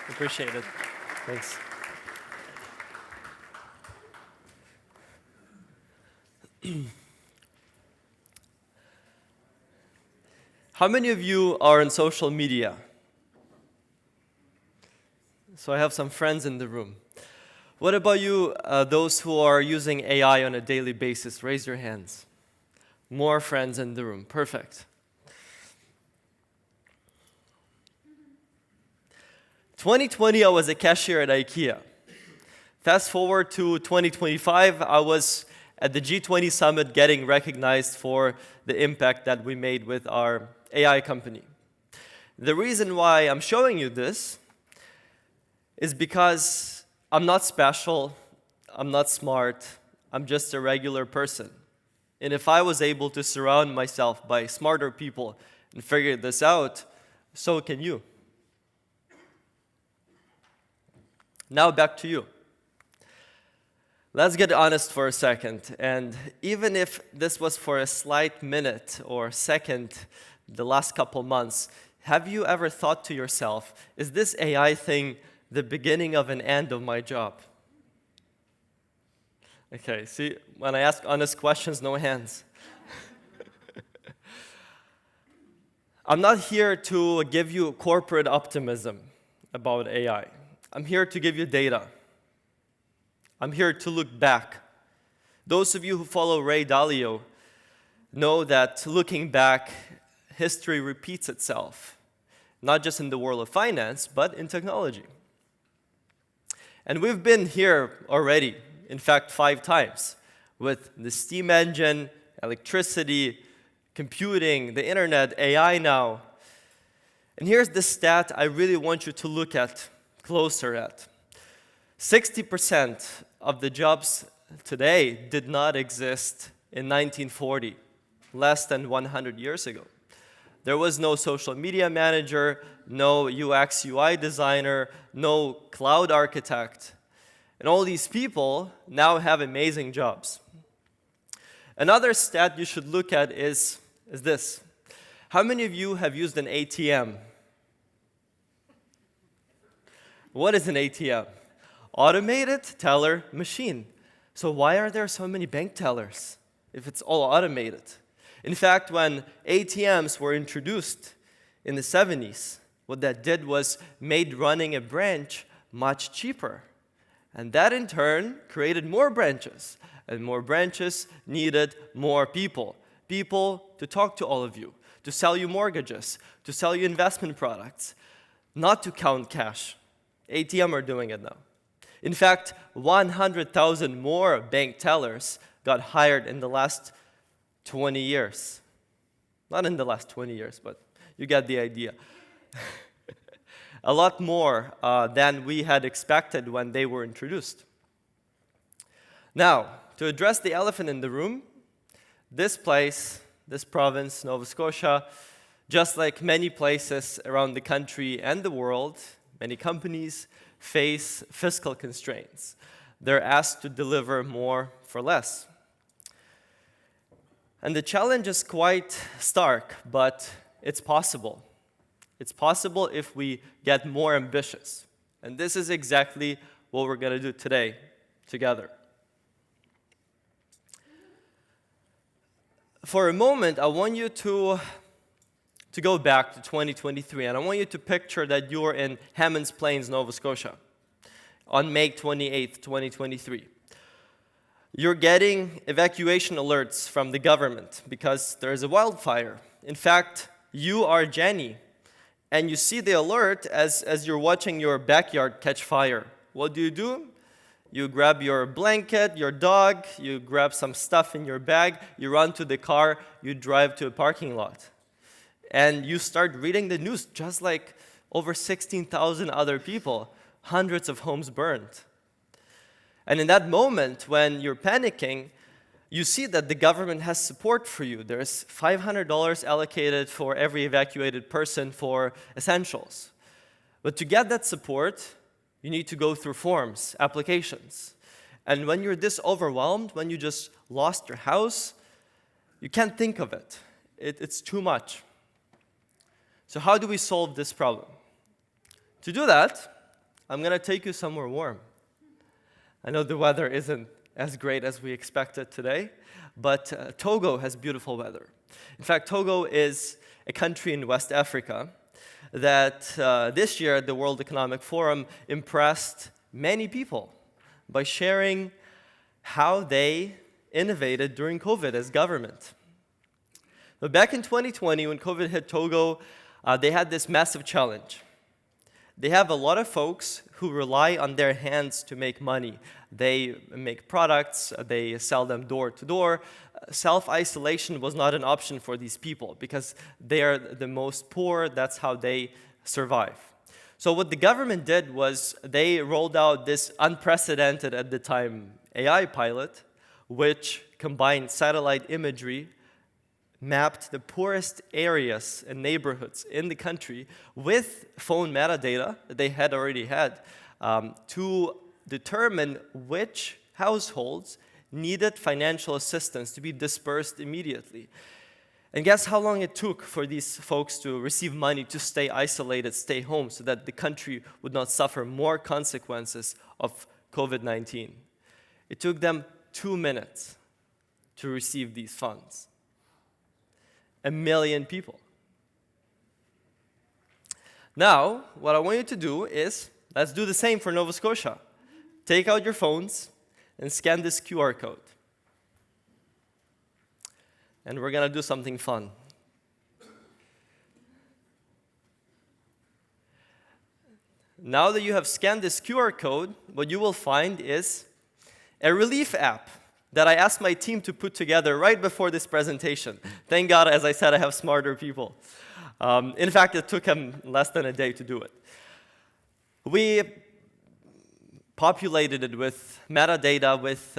Appreciate it. Thanks. How many of you are on social media? So I have some friends in the room. What about you, those who are using AI on a daily basis? Raise your hands. More friends in the room. Perfect. 2020, I was a cashier at IKEA. Fast forward to 2025, I was at the G20 summit getting recognized for the impact that we made with our AI company. The reason why I'm showing you this is because I'm not special, I'm not smart, I'm just a regular person. And if I was able to surround myself by smarter people and figure this out, so can you. Now back to you. Let's get honest for a second. And even if this was for a slight minute or second the last couple months, have you ever thought to yourself, is this AI thing the beginning of an end of my job? Okay, see, when I ask honest questions, no hands. I'm not here to give you corporate optimism about AI. I'm here to give you data. I'm here to look back. Those of you who follow Ray Dalio know that looking back, history repeats itself, not just in the world of finance, but in technology. And we've been here already, in fact, 5 times, with the steam engine, electricity, computing, the internet, AI now. And here's the stat I really want you to look at, closer at. 60% of the jobs today did not exist in 1940, less than 100 years ago. There was no social media manager, no UX UI designer, no cloud architect. And all these people now have amazing jobs. Another stat you should look at is this. How many of you have used an ATM? What is an ATM? Automated teller machine. So why are there so many bank tellers if it's all automated? In fact, when ATMs were introduced in the 70s, what that did was made running a branch much cheaper. And that in turn created more branches. And more branches needed more people. People to talk to all of you, to sell you mortgages, to sell you investment products, not to count cash. ATM are doing it now. In fact, 100,000 more bank tellers got hired in the last 20 years. Not in the last 20 years, but you get the idea. A lot more than we had expected when they were introduced. Now, to address the elephant in the room, this place, this province, Nova Scotia, just like many places around the country and the world, many companies face fiscal constraints. They're asked to deliver more for less. And the challenge is quite stark, but it's possible. It's possible if we get more ambitious. And this is exactly what we're going to do today together. For a moment, I want you to go back to 2023, and I want you to picture that you're in Hammonds Plains, Nova Scotia, on May 28th, 2023. You're getting evacuation alerts from the government because there's a wildfire. In fact, you are Jenny, and you see the alert as you're watching your backyard catch fire. What do? You grab your blanket, your dog, you grab some stuff in your bag, you run to the car, you drive to a parking lot. And you start reading the news just like over 16,000 other people, hundreds of homes burned. And in that moment, when you're panicking, you see that the government has support for you. There's $500 allocated for every evacuated person for essentials. But to get that support, you need to go through forms, applications. And when you're this overwhelmed, when you just lost your house, you can't think of it. It's too much. So how do we solve this problem? To do that, I'm going to take you somewhere warm. I know the weather isn't as great as we expected today, but Togo has beautiful weather. In fact, Togo is a country in West Africa that this year at the World Economic Forum impressed many people by sharing how they innovated during COVID as government. But back in 2020, when COVID hit Togo, they had this massive challenge. They have a lot of folks who rely on their hands to make money. They make products, they sell them door to door. Self-isolation was not an option for these people because they are the most poor, that's how they survive. So what the government did was they rolled out this unprecedented at the time AI pilot, which combined satellite imagery, mapped the poorest areas and neighborhoods in the country with phone metadata that they had already had to determine which households needed financial assistance to be dispersed immediately. And guess how long it took for these folks to receive money to stay isolated, stay home, so that the country would not suffer more consequences of COVID-19? It took them 2 minutes to receive these funds. 1 million people. Now, what I want you to do is, let's do the same for Nova Scotia. Take out your phones and scan this QR code. And we're going to do something fun. Now that you have scanned this QR code, what you will find is a relief app that I asked my team to put together right before this presentation. Thank God, as I said, I have smarter people. In fact, it took them less than a day to do it. We populated it with metadata, with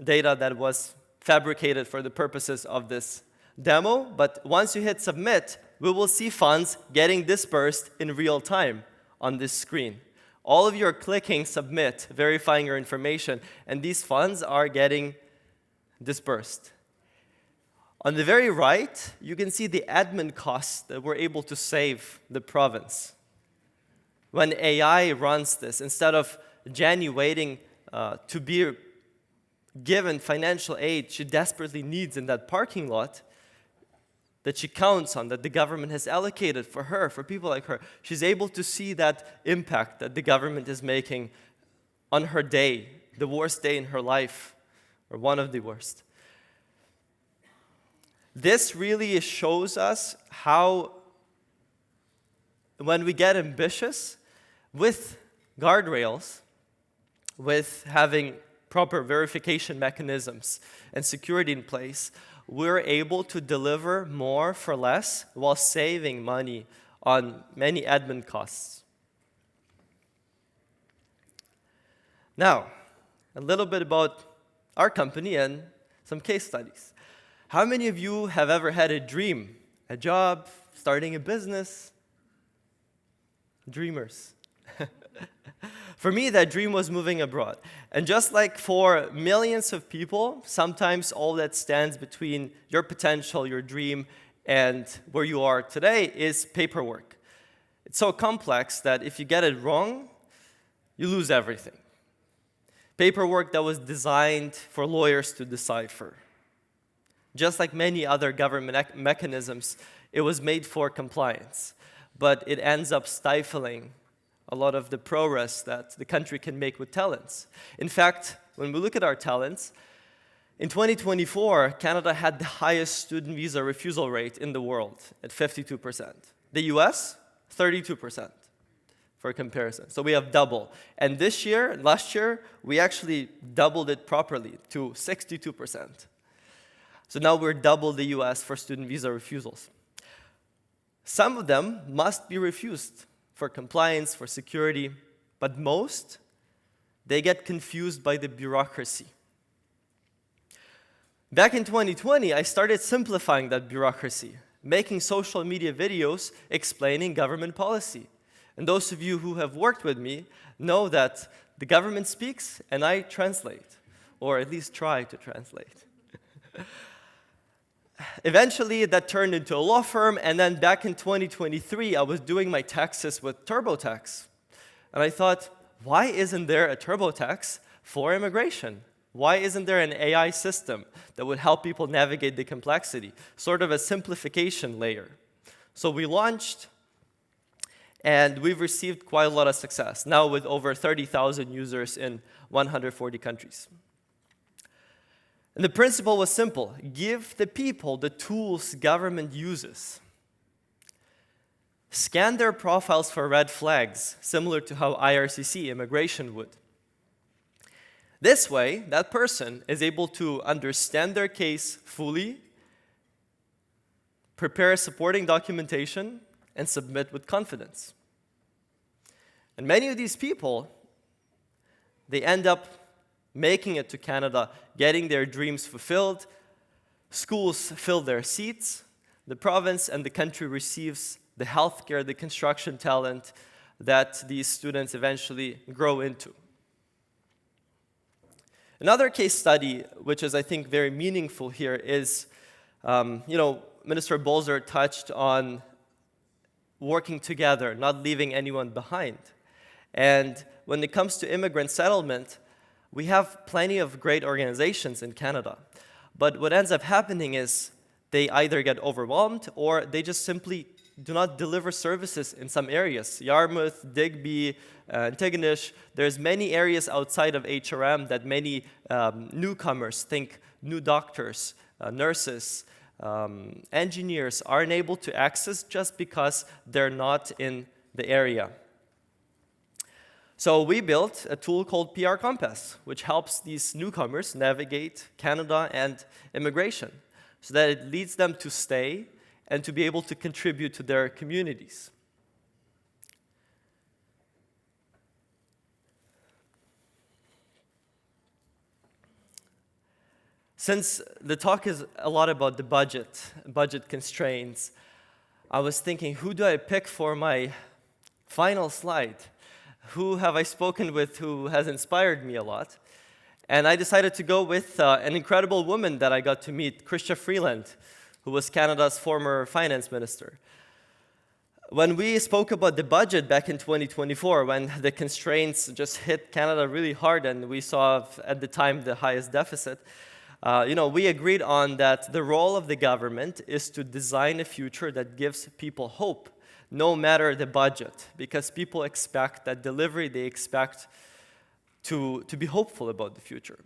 data that was fabricated for the purposes of this demo. But once you hit submit, we will see funds getting dispersed in real time on this screen. All of you are clicking submit, verifying your information, and these funds are getting dispersed. On the very right, you can see the admin costs that we're able to save the province. When AI runs this, instead of Jenny waiting to be given financial aid she desperately needs in that parking lot, that she counts on, that the government has allocated for her, for people like her, she's able to see that impact that the government is making on her day, the worst day in her life, or one of the worst. This really shows us how, when we get ambitious, with guardrails, with having proper verification mechanisms and security in place, we're able to deliver more for less while saving money on many admin costs. Now, a little bit about our company and some case studies. How many of you have ever had a dream, a job, starting a business? Dreamers. For me, that dream was moving abroad. And just like for millions of people, sometimes all that stands between your potential, your dream, and where you are today is paperwork. It's so complex that if you get it wrong, you lose everything. Paperwork that was designed for lawyers to decipher. Just like many other government mechanisms, it was made for compliance. But it ends up stifling a lot of the progress that the country can make with talents. In fact, when we look at our talents, in 2024, Canada had the highest student visa refusal rate in the world at 52%. The US, 32%, for comparison. So we have double. And this year, last year, we actually doubled it properly to 62%. So now we're double the US for student visa refusals. Some of them must be refused for compliance, for security, but most, they get confused by the bureaucracy. Back in 2020, I started simplifying that bureaucracy, making social media videos explaining government policy. And those of you who have worked with me know that the government speaks and I translate, or at least try to translate. Eventually, that turned into a law firm, and then back in 2023, I was doing my taxes with TurboTax. And I thought, why isn't there a TurboTax for immigration? Why isn't there an AI system that would help people navigate the complexity, sort of a simplification layer? So we launched, and we've received quite a lot of success, now with over 30,000 users in 140 countries. And the principle was simple: give the people the tools government uses. Scan their profiles for red flags, similar to how IRCC, immigration, would. This way, that person is able to understand their case fully, prepare supporting documentation, and submit with confidence. And many of these people, they end up making it to Canada, getting their dreams fulfilled, schools fill their seats, the province and the country receives the healthcare, the construction talent that these students eventually grow into. Another case study, which is, I think, very meaningful here, is, Minister Bolzer touched on working together, not leaving anyone behind. And when it comes to immigrant settlement, we have plenty of great organizations in Canada. But what ends up happening is they either get overwhelmed or they just simply do not deliver services in some areas. Yarmouth, Digby, Antigonish, there's many areas outside of HRM that many newcomers, think new doctors, nurses, engineers, aren't able to access just because they're not in the area. So we built a tool called PR Compass, which helps these newcomers navigate Canada and immigration so that it leads them to stay and to be able to contribute to their communities. Since the talk is a lot about the budget constraints, I was thinking, who do I pick for my final slide? Who have I spoken with who has inspired me a lot? And I decided to go with an incredible woman that I got to meet, Chrystia Freeland, who was Canada's former finance minister. When we spoke about the budget back in 2024, when the constraints just hit Canada really hard and we saw at the time the highest deficit, we agreed on that the role of the government is to design a future that gives people hope, no matter the budget, because people expect that delivery, they expect to be hopeful about the future.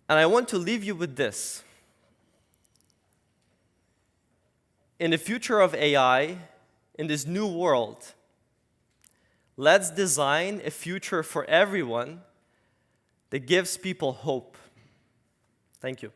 And I want to leave you with this. In the future of AI, in this new world, let's design a future for everyone that gives people hope. Thank you.